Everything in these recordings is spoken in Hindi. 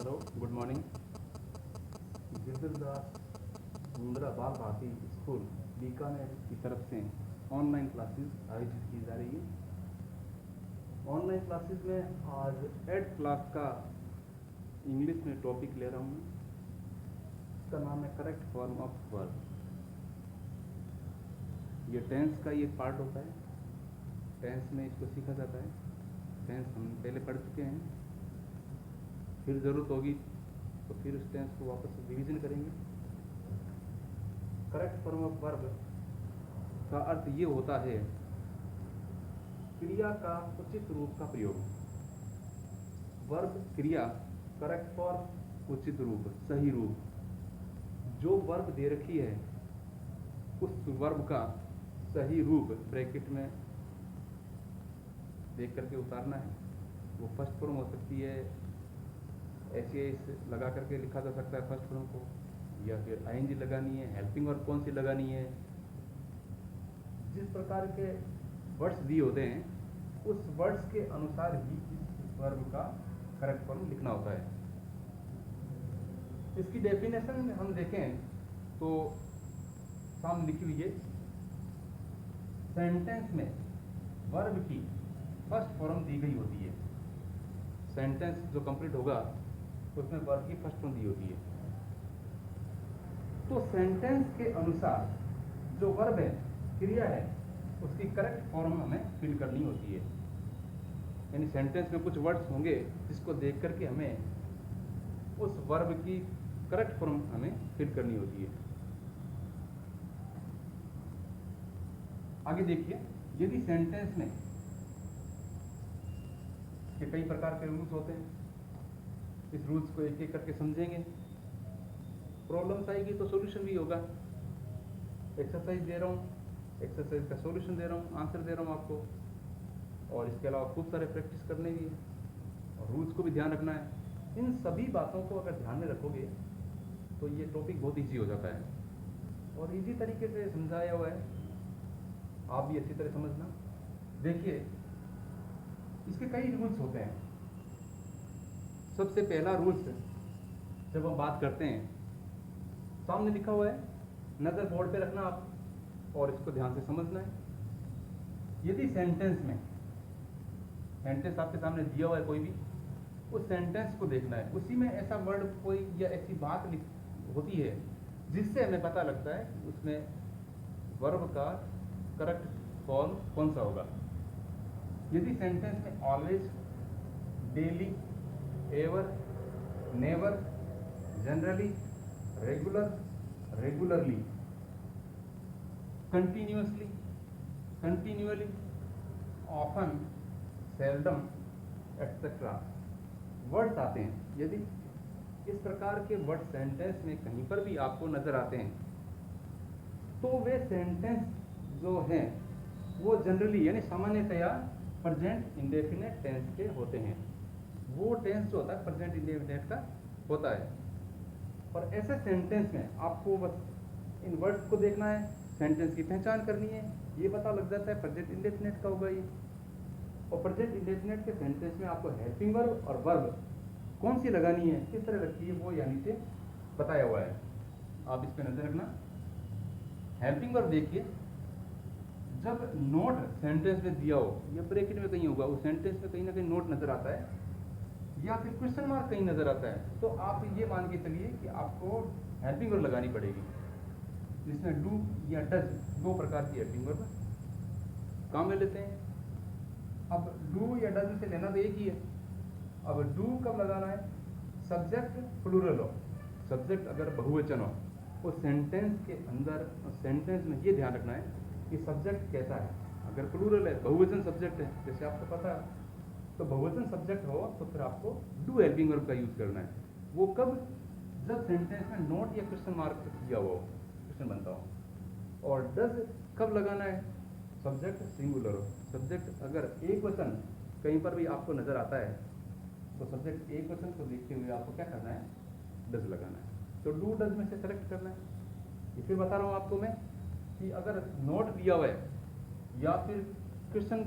Hello, good morning. Girdas Mundra Bal Bharati school Bikaner की तरफ से ऑनलाइन क्लासेस आयोजित की जा रही है। ऑनलाइन क्लासेस में आज 8th क्लास का इंग्लिश में टॉपिक ले रहा हूँ। इसका नाम है करेक्ट फॉर्म ऑफ वर्ब। ये टेंस का ये पार्ट होता है। टेंस में इसको सीखा जाता है। टेंस हम पहले पढ़ चुके हैं, फिर ज़रूरत होगी तो फिर उस टेंस को वापस रिवीजन करेंगे। करेक्ट फॉर्म ऑफ वर्ब का अर्थ ये होता है क्रिया का उचित रूप का प्रयोग। वर्ब क्रिया, करेक्ट फॉर्म उचित रूप, सही रूप। जो वर्ब दे रखी है उस वर्ब का सही रूप ब्रैकेट में देख करके उतारना है। वो फर्स्ट फॉर्म हो सकती है, ऐसे लगा करके लिखा जा सकता है फर्स्ट फॉर्म को, या फिर आईएनजी लगानी है, हेल्पिंग वर्ब कौन सी लगानी है। जिस प्रकार के वर्ड्स दिए होते हैं उस वर्ड्स के अनुसार ही इस वर्ब का करेक्ट फॉर्म लिखना होता है। इसकी डेफिनेशन हम देखें तो सामने लिखी हुई है, सेंटेंस में वर्ब की फर्स्ट फॉर्म दी गई होती है। सेंटेंस जो कंप्लीट होगा उसमें वर्ब की फर्स्ट फॉर्म दी होती है। तो सेंटेंस के अनुसार जो वर्ब है, क्रिया है, उसकी करेक्ट फॉर्म हमें फिल करनी होती है। यानी सेंटेंस में कुछ वर्ड्स होंगे जिसको देख करके हमें उस वर्ब की करेक्ट फॉर्म हमें फिल करनी होती है। आगे देखिए, यदि सेंटेंस में के कई प्रकार के रूल्स होते हैं, इस रूल्स को एक एक करके समझेंगे। प्रॉब्लम्स आएगी तो सॉल्यूशन भी होगा। एक्सरसाइज दे रहा हूँ, एक्सरसाइज का सॉल्यूशन दे रहा हूँ, आंसर दे रहा हूँ आपको। और इसके अलावा खूब सारे प्रैक्टिस करने भी है और रूल्स को भी ध्यान रखना है। इन सभी बातों को अगर ध्यान में रखोगे तो ये टॉपिक बहुत ईजी हो जाता है और ईजी तरीके से समझाया हुआ है। आप भी अच्छी तरह समझना। देखिए, इसके कई रूल्स होते हैं। सबसे पहला रूल्स, जब हम बात करते हैं, सामने लिखा हुआ है, नज़र बोर्ड पे रखना आप और इसको ध्यान से समझना है। यदि सेंटेंस में, सेंटेंस आपके सामने दिया हुआ है कोई भी, उस सेंटेंस को देखना है। उसी में ऐसा वर्ड कोई या ऐसी बात होती है जिससे हमें पता लगता है कि उसमें वर्ब का करेक्ट फॉर्म कौन सा होगा। यदि सेंटेंस में always, daily, ever, never, generally, regular, regularly, continuously, continually, often, seldom, etcetera words आते हैं, यदि इस प्रकार के वर्ड सेंटेंस में कहीं पर भी आपको नजर आते हैं तो वे सेंटेंस जो हैं वो जनरली यानी सामान्यतया प्रेजेंट इंडेफिनेट टेंस के होते हैं। वो टेंस जो होता है प्रेजेंट इंडेफिनेट का होता है। और ऐसे सेंटेंस में आपको बस इन वर्ड्स को देखना है, सेंटेंस की पहचान करनी है, ये पता लग जाता है प्रेजेंट इंडेफिनेट का होगा ये। और प्रेजेंट इंडेफिनेट के सेंटेंस में आपको हेल्पिंग वर्ब और वर्ब कौन सी लगानी है, किस तरह लगती है, वो यानी से बताया हुआ है। आप इस पर नजर रखना। हेल्पिंग वर्ब देखिए, जब नोट सेंटेंस में दिया हो या ब्रैकेट में कहीं होगा, उस सेंटेंस में कहीं ना कहीं नोट नजर आता है या फिर क्वेश्चन मार्क कहीं नजर आता है, तो आप ये मान के चलिए कि आपको हेल्पिंग वर्ब लगानी पड़ेगी, जिसमें डू या डज दो प्रकार की हेल्पिंग वर्ब काम में लेते हैं। अब डू या डज से लेना तो एक ही है। अब डू कब लगाना है, सब्जेक्ट प्लूरल हो, सब्जेक्ट अगर बहुवचन हो, उस सेंटेंस के अंदर सेंटेंस में ये ध्यान रखना है कि सब्जेक्ट कैसा है। अगर प्लूरल है, बहुवचन सब्जेक्ट है, जैसे आपको पता है, तो बहुवचन सब्जेक्ट हो तो फिर आपको डू हेल्पिंग वर्ब का यूज करना है। वो कब, जब सेंटेंस में नोट या क्वेश्चन मार्क दिया हुआ हो, क्वेश्चन बनता हो। और डज कब लगाना है, सब्जेक्ट सिंगुलर हो, सब्जेक्ट अगर एक वचन कहीं पर भी आपको नजर आता है तो सब्जेक्ट एक वचन को देखते हुए आपको क्या करना है, डज लगाना है। तो डू डज में से सेलेक्ट करना है। इसलिए बता रहा हूँ आपको मैं कि अगर नोट दिया हुआ है या फिर क्वेश्चन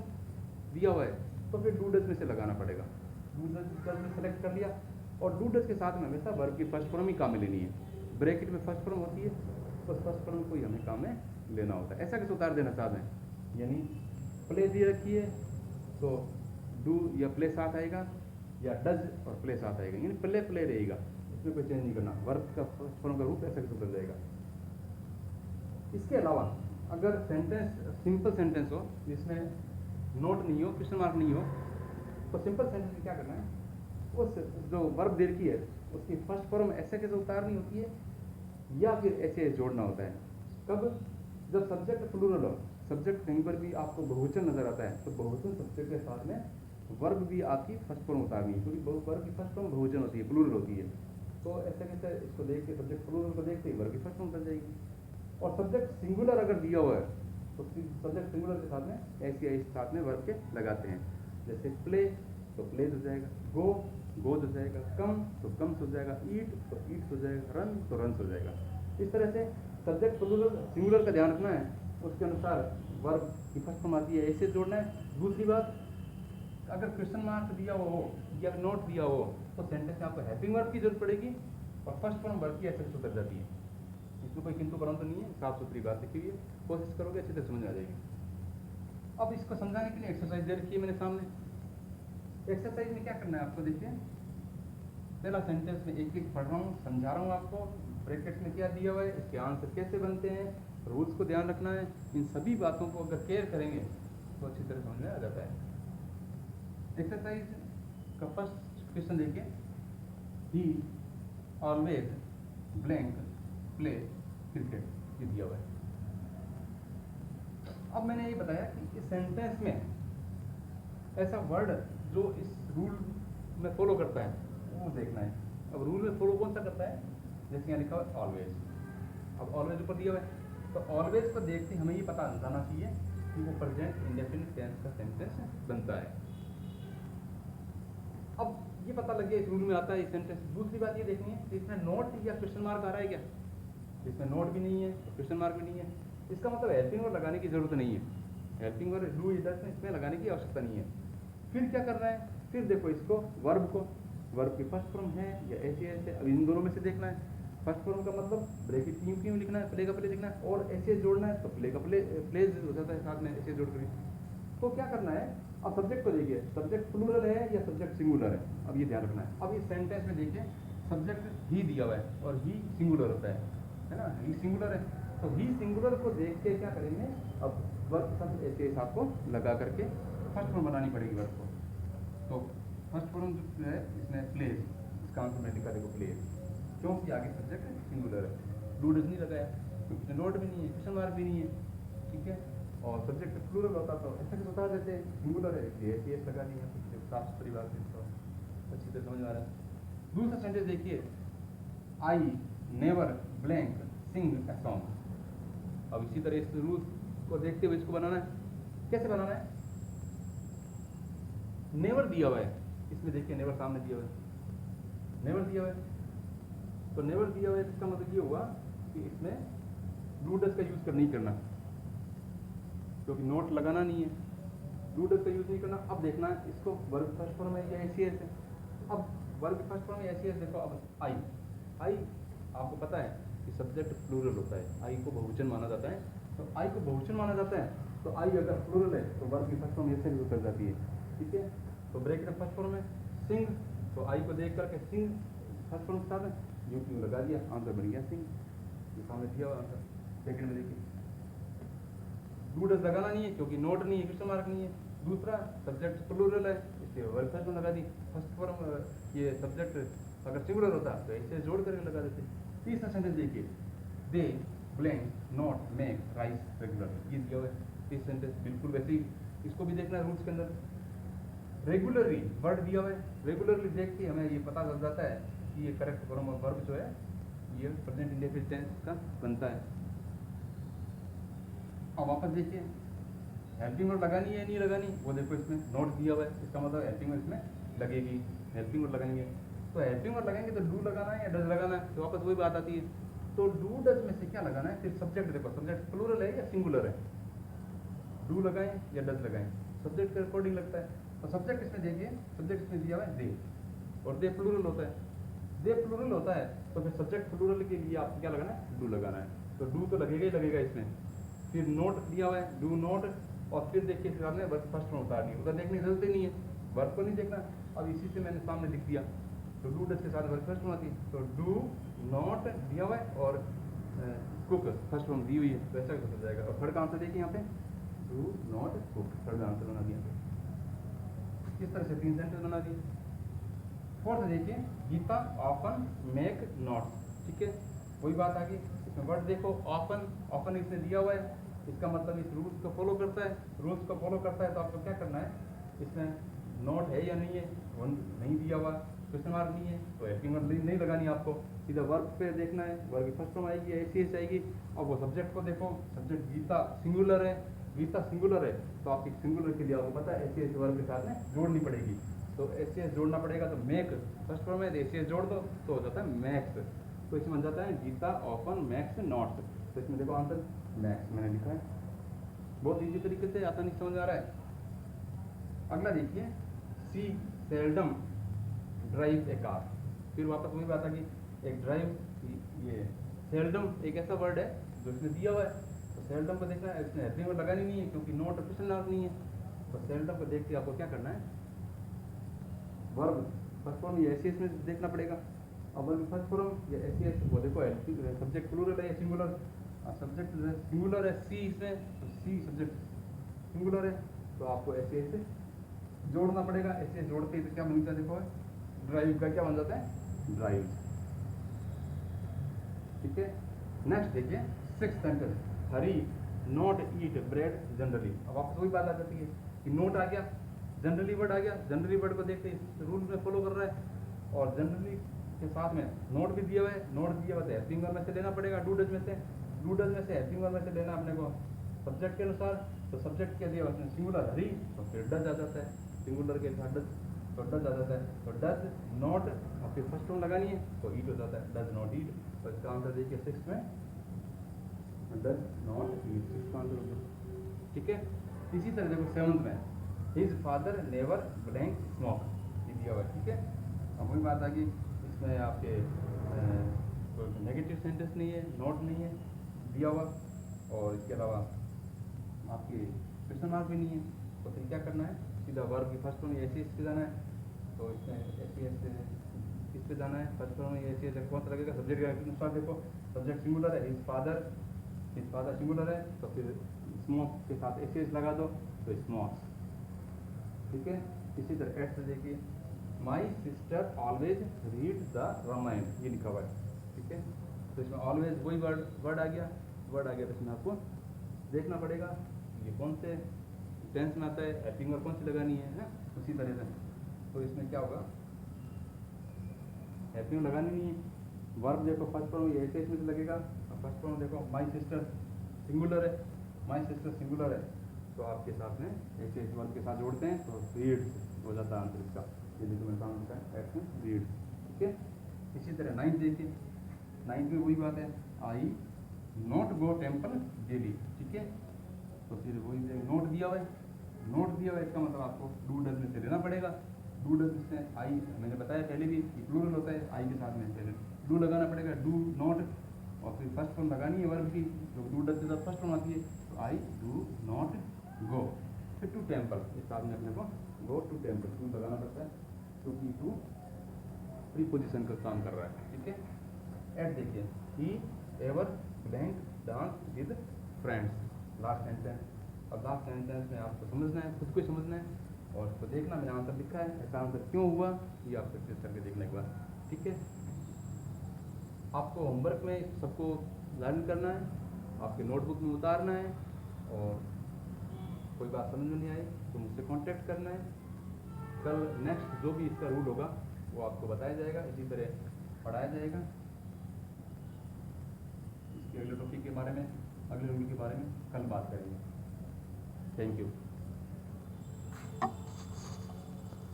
दिया हुआ है तो फिर डू डज में से लगाना पड़ेगा। डू डज में सेलेक्ट कर लिया और डू डज के साथ में हमेशा वर्ब की फर्स्ट फॉर्म ही काम में लेनी है। ब्रैकेट में फर्स्ट फॉर्म होती है, उस फर्स्ट फॉर्म को ही हमें काम में लेना होता है। ऐसा कैसे उतार देना चाहते हैं, यानी प्ले दी रखी है तो डू या प्ले साथ आएगा, या डज और प्ले साथ आएगा, यानी प्ले प्ले रहेगा, इसमें कोई चेंज नहीं करना। वर्ब का फर्स्ट फॉर्म का रूप ऐसा कैसे उतर जाएगा। इसके अलावा अगर सेंटेंस सिंपल सेंटेंस हो जिसमें नोट नहीं हो, क्वेश्चन मार्क नहीं हो, तो सिंपल सेंटेंस में क्या करना है, उस जो वर्ब दे रखी है उसकी फर्स्ट फॉर्म ऐसे कैसे उतारनी होती है, या फिर ऐसे जोड़ना होता है। कब, जब सब्जेक्ट प्लूरल हो, सब्जेक्ट कहीं पर भी आपको बहुवचन नजर आता है तो बहुवचन सब्जेक्ट के साथ में वर्ब भी आपकी फर्स्ट फॉर्म उतारनी है, क्योंकि वर्ब की फर्स्ट फॉर्म बहुवचन होती है, प्लूरल होती है। तो ऐसे कैसे इसको देख के सब्जेक्ट प्लूरल को देखते ही वर्ब की फर्स्ट फॉर्म उतर जाएगी। और सब्जेक्ट सिंगुलर अगर दिया हुआ है तो सब्जेक्ट सिंगुलर के साथ में ऐसे ऐसे साथ में वर्ब के लगाते हैं। जैसे प्ले तो प्लेज हो जाएगा, गो गोज हो जाएगा, कम तो कम्स हो जाएगा, ईट तो ईट्स हो जाएगा, रन तो रन्स हो जाएगा। इस तरह से सब्जेक्ट प्लूरल सिंगुलर का ध्यान रखना है, उसके अनुसार वर्ब की फर्स्ट फॉर्म आती है, ऐसे जोड़ना है। दूसरी बात, अगर क्वेश्चन मार्क दिया हुआ हो या नोट दिया हो तो सेंटेंस में आपको हेल्पिंग वर्ब की जरूरत पड़ेगी और फर्स्ट फॉर्म वर्ब की ऐसे उतर जाती है। इसमें कोई किंतु परंतु नहीं है, साफ सुथरी बात लिखी हुई है, कोशिश करोगे अच्छे से समझ आ जाएगी। अब इसको समझाने के लिए एक्सरसाइज दे रखी है मैंने सामने। एक्सरसाइज में क्या करना है आपको, देखिए पहला सेंटेंस में एक एक पढ़ रहा हूँ, समझा रहा हूँ आपको, ब्रैकेट्स में क्या दिया हुआ है, इसके आंसर कैसे बनते हैं, रूल्स को ध्यान रखना है। इन सभी बातों को अगर केयर करेंगे तो अच्छी तरह समझ में आ जाता है। एक्सरसाइज का फर्स्ट क्वेश्चन देखिए, ही ऑलवेज ब्लैंक प्ले क्रिकेट, ये दिया हुआ है। अब मैंने ये बताया कि इस सेंटेंस में ऐसा वर्ड जो इस रूल में फॉलो करता है वो देखना है। अब रूल में फॉलो कौन सा करता है, जैसे यहाँ लिखा हुआ है ऑलवेज। अब ऑलवेज ऊपर दिया हुआ है तो ऑलवेज को देखते हमें ये पता जाना चाहिए कि वो प्रेजेंट इंडेफिनिट टेंस का सेंटेंस बनता है। अब ये पता लग गया इस रूल में आता है ये सेंटेंस। दूसरी बात ये देखनी है कि इसमें नोट या क्वेश्चन मार्क आ रहा है क्या, इसमें नोट भी नहीं है, क्वेश्चन मार्क भी नहीं है, इसका मतलब हेल्पिंग वर्ब लगाने की जरूरत नहीं है। हेल्पिंग वर्ब डू इधर से इसमें लगाने की आवश्यकता नहीं है। फिर क्या करना है, फिर देखो इसको वर्ब की फर्स्ट फॉर्म है या ऐसे ऐसे, अब इन दोनों में से देखना है। फर्स्ट फॉर्म का मतलब ब्रैकेट क्यों लिखना है, प्ले का प्ले लिखना है, और ऐसे जोड़ना है तो प्ले का प्लेज हो जाता है साथ में ऐसे जोड़ कर। तो क्या करना है, अब सब्जेक्ट को देखिए, सब्जेक्ट प्लूरल है या सब्जेक्ट सिंगुलर है, अब ये ध्यान रखना है। अब इस सेंटेंस में देखिए सब्जेक्ट ही दिया हुआ है और ही सिंगुलर होता है ना, ही सिंगुलर है, तो ही सिंगुलर को देख के क्या करेंगे, अब वर्ब सब ऐसे आपको लगा करके फर्स्ट फॉर्म बनानी पड़ेगी वर्ब को। तो फर्स्ट फॉर्म जो है इसमें प्लेज, इसका आंसर मैं लिखा देखो प्लेज, क्योंकि आगे सब्जेक्ट सिंगुलर है, डू डज नहीं लगाया क्योंकि नोट भी नहीं है, क्वेश्चन मार्क भी नहीं है, ठीक है। और सब्जेक्ट प्लूरल होता तो ऐसा कुछ बता देते, सिंगुलर है इसलिए एस लगा दिया, साफ सुथरी बात है, इसको अच्छी तरह समझ आ रहा है। दूसरा सेंटेंस देखिए, I never blank sing a song. अब इसी तरह इस रूल को देखते हुए इसको बनाना है, कैसे बनाना है, नेवर दिया हुआ है, इसमें देखिए नेवर सामने दिया हुआ है, नेवर दिया हुआ है, तो नेवर दिया हुआ है इसका मतलब ये हुआ कि इसमें डू डज का यूज नहीं करना, क्योंकि नोट लगाना नहीं है, डू डज का यूज नहीं करना। अब देखना है इसको वर्ब फर्स्ट फॉर्म है या ऐसी है। अब वर्ब फर्स्ट फॉर्म में ऐसी है, देखो अब आई आपको पता है कि सब्जेक्ट प्लूरल होता है, आई को बहुवचन माना जाता है, तो आई को बहुवचन माना जाता है, तो आई अगर प्लूरल है तो वर्ब की फर्स्ट फॉर्म ऐसे भी उतर जाती है, ठीक है। तो ब्रैकेट में फर्स्ट फॉर्म है सिंग, तो आई को देख करके सिंग फर्स्ट फॉर्म के साथ है, यू क्यों लगा दिया, आंसर बन गया सिंग, ये सामने दिया हुआ आंसर। ब्रैकेट में देखिए डू डज लगाना नहीं है क्योंकि नोट नहीं है, क्वेश्चन मार्क नहीं है। दूसरा सब्जेक्ट प्लूरल है इसलिए वर्ब फर्स्ट में लगा दी, फर्स्ट फॉर्म ये सब्जेक्ट अगर सिंगुलर होता तो ऐसे जोड़ करके लगा देते। तीसरा सेंटेंस देखिए, they blank not make rice regular, ये दिया हुआ है। तीस सेंटेंस बिल्कुल वैसे ही, इसको भी देखना है रूल्स के अंदर। रेगुलरली वर्ड दिया हुआ है, रेगुलरली देख के हमें ये पता चल जाता है कि ये करेक्ट फॉर्म ऑफ वर्ब जो है ये प्रेजेंट इंडेफिनिट टेंस का बनता है। अब वापस देखिए, हेल्पिंग वर्ब लगानी है नहीं लगानी, वो देखो इसमें नोट दिया हुआ है, इसका मतलब हेल्पिंग वर्ब इसमें लगेगी, हेल्पिंग वर्ब लगाएंगे तो हेल्पिंग वर्ब लगाएंगे तो डू लगाना है या डज लगाना है, तो वापस वही बात आती है। तो डू डज में से क्या लगाना है, फिर सब्जेक्ट देखो सब्जेक्ट प्लूरल है या सिंगुलर है, डू लगाएं या डज लगाएं, सब्जेक्ट के अकॉर्डिंग लगता है। और सब्जेक्ट इसमें देखिए, सब्जेक्ट इसमें दिया हुआ है दे, और दे प्लूरल होता है। दे प्लूरल होता है तो फिर सब्जेक्ट प्लूरल के लिए आपको क्या लगाना है, डू लगाना है। तो डू तो लगेगा ही लगेगा इसमें। फिर नोट दिया हुआ है, डू नोट, और फिर देखिए फिर आपने वर्ब फर्स्ट में उतारनी है, उधर देखने की जरूरत ही नहीं है, वर्ब को नहीं देखना। अब इसी से मैंने सामने लिख दिया, तो डू डज के साथ वर्ब फर्स्ट में आती है, तो डू नॉट दिया हुआ है और कुक फर्स्ट में दी हुई है, तो ऐसा हो जाएगा। और थर्ड का आंसर देखिए यहाँ पे, डू नॉट कुक, थर्ड का आंसर बना दिया। इस तरह से 3 सेंटेंस बना दिए। फोर्थ देखिए, गीता ऑफन मेक नोट्स, ठीक है, वही बात आ गई। इसमें वर्ड देखो, ऑफन, ऑफन इसने दिया हुआ है, इसका मतलब इस रूल्स को फॉलो करता है, रूल्स को फॉलो करता है, तो आपको क्या करना है, इसमें नोट है या नहीं है, वो नहीं दिया हुआ, क्वेश्चन मार्क नहीं है, तो हेल्पिंग वर्ब नहीं लगानी आपको, सीधा वर्ब पे देखना है, वर्ब की फर्स्ट फॉर्म आएगी, एसीएस आएगी। और वो सब्जेक्ट को देखो, सब्जेक्ट गीता सिंगुलर है, गीता सिंगुलर है, तो आपकी सिंगुलर के लिए आपको पता है एसीएस वर्ब के साथ में जोड़नी पड़ेगी, तो एसीएस जोड़ना पड़ेगा। तो मेक फर्स्ट फॉर्म है, तो एसीएस जोड़ दो तो हो जाता है मैक्स, तो इसमें बन जाता है गीता ऑफन मैक्स नोट्स, तो इसमें देखो आंसर मैक्स मैंने लिखा है। बहुत इजी तरीके से, आसानी से समझ आ रहा है। अगला देखिए, सी सेल्डम ड्राइव ए कार, फिर वापस वही बात आ गई, एक ड्राइव, ये सेल्डम एक ऐसा वर्ड है जो इसमें दिया हुआ है, तो सेल्डम को देखना है, इसमें हेल्पिंग वर्ब लगानी नहीं है क्योंकि नोट क्वेश्चन मार्क नहीं है, तो सेल्डम को देख के आपको क्या करना है, वर्ब फर्स्ट फॉर्म या एसीएस में देखना पड़ेगा। अब वर्ब फर्स्ट फॉर्म या एसीएस, वो देखो सब्जेक्ट प्लूरल है या सिंगुलर, सब्जेक्ट सिंगुलर है सी इसमें, तो सी सब्जेक्ट सिंगुलर है, तो आपको एसीएस से जोड़ना पड़ेगा। एसीएस जोड़ते ही तो क्या बनता है, देखो ड्राइव का क्या बन जाता है, ड्राइव, ठीक है। नेक्स्ट देखिए, 6th sentence, Hari not eat bread generally. अब आपको वही बात आ जाती है कि नोट आ गया, जनरली वर्ड आ गया, जनरली वर्ड को देखते ही रूल में फॉलो कर रहा है, और जनरली के साथ में नोट भी दिया हुआ है, नोट दिया हुआ है हेल्पिंग वर्ब में से लेना पड़ेगा, डू डज में से, डू डज में से हेल्पिंग वर्ब में से लेना अपने को सब्जेक्ट के अनुसार, तो सब्जेक्ट क्या दिया उसने सिंगुलर हरी, तो फिर डज आ जाता है, सिंगुलर के साथ डज, तो डज आ जाता है, तो डज नॉट, और फिर फर्स्ट टर्म लगानी है तो ईट हो जाता है, डज नॉट ईट, तो इसका आंसर देखिए 6 में डज नॉट ईट, 6 का आंसर होगा, ठीक है। इसी तरह देखो 7th में, his father never blank smoke, ये दिया हुआ है, ठीक है। अब वही बात आ गई, इसमें आपके कोई नेगेटिव सेंटेंस नहीं है, नोट नहीं है दिया हुआ, और इसके अलावा आपके क्वेश्चन मार्क भी नहीं है, तो फिर क्या करना है, सीधा वर्ब की फर्स्ट फॉर्म एसीएस पे जाना है, तो इसमें एसीएस इस पे जाना है, फर्स्ट फॉर्म एसीएस कौन सा लगेगा, सब्जेक्ट के अनुसार देखो, सब्जेक्ट सिंगुलर है, हिज फादर सिंगुलर है, तो फिर स्मोक के साथ एसीएस लगा दो, तो स्मोक्स, ठीक है। इसी तरह एट से देखिए, my sister always read the Ramayana, ये लिखा हुआ है, ठीक है। तो इसमें ऑलवेज वही वर्ड आ गया, तो इसमें आपको देखना पड़ेगा ये कौन से टेंस में आता है, हेल्पिंग वर्ब कौन सी लगानी है, उसी तरह से। तो इसमें क्या होगा, हेल्पिंग वर्ब लगानी नहीं है, वर्ब देखो फर्स्ट फॉर्म ये ऐसे इसमें से लगेगा, फर्स्ट फॉर्म देखो माई सिस्टर सिंगुलर है, माई सिस्टर सिंगुलर है, तो आपके साथ में ऐसे इस वर्ब के साथ जोड़ते हैं तो रीड्स हो जाता है आंसर इसका, ये देखो मेरे सामने होता है एट में रीड्स, ठीक है। इसी तरह 9th देखिए, 9th में वही बात है, आई नॉट गो टेम्पल डेली, ठीक है। तो फिर वही नोट दिया हुआ है, नोट दिया हुआ है, इसका मतलब आपको डू डज में से लेना पड़ेगा, डू डज से आई, मैंने बताया पहले भी प्लूरल होता है, आई के साथ में पहले डू लगाना पड़ेगा, डू नॉट, और फिर फर्स्ट फॉर्म लगानी है वर्ब की, जो डू डज के साथ फर्स्ट फॉर्म आती है, तो आई डू नॉट गो, फिर टू टेम्पल, इस साथ में अपने को गो टू टेम्पल टू लगाना पड़ता है, क्योंकि टू प्रीपोजिशन का काम कर रहा है, ठीक है। एट देखिए, he ever bank dance with friends, last sentence. अब लास्ट सेंटेंस में आपको समझना है, खुद को ही समझना है, और उसको देखना, मैंने आंसर लिखा है, ऐसा आंसर क्यों हुआ ये आप प्रैक्टिस करके देखने के बाद, ठीक है। आपको होमवर्क में सबको लर्न करना है, आपके नोटबुक में उतारना है, और कोई बात समझ में नहीं आई तो मुझसे कांटेक्ट करना है। कल नेक्स्ट जो भी इसका रूल होगा वो आपको बताया जाएगा, इसी तरह पढ़ाया जाएगा, इसके अगले टॉपिक के बारे में, अगले रूल के बारे में कल बात करेंगे। Thank you.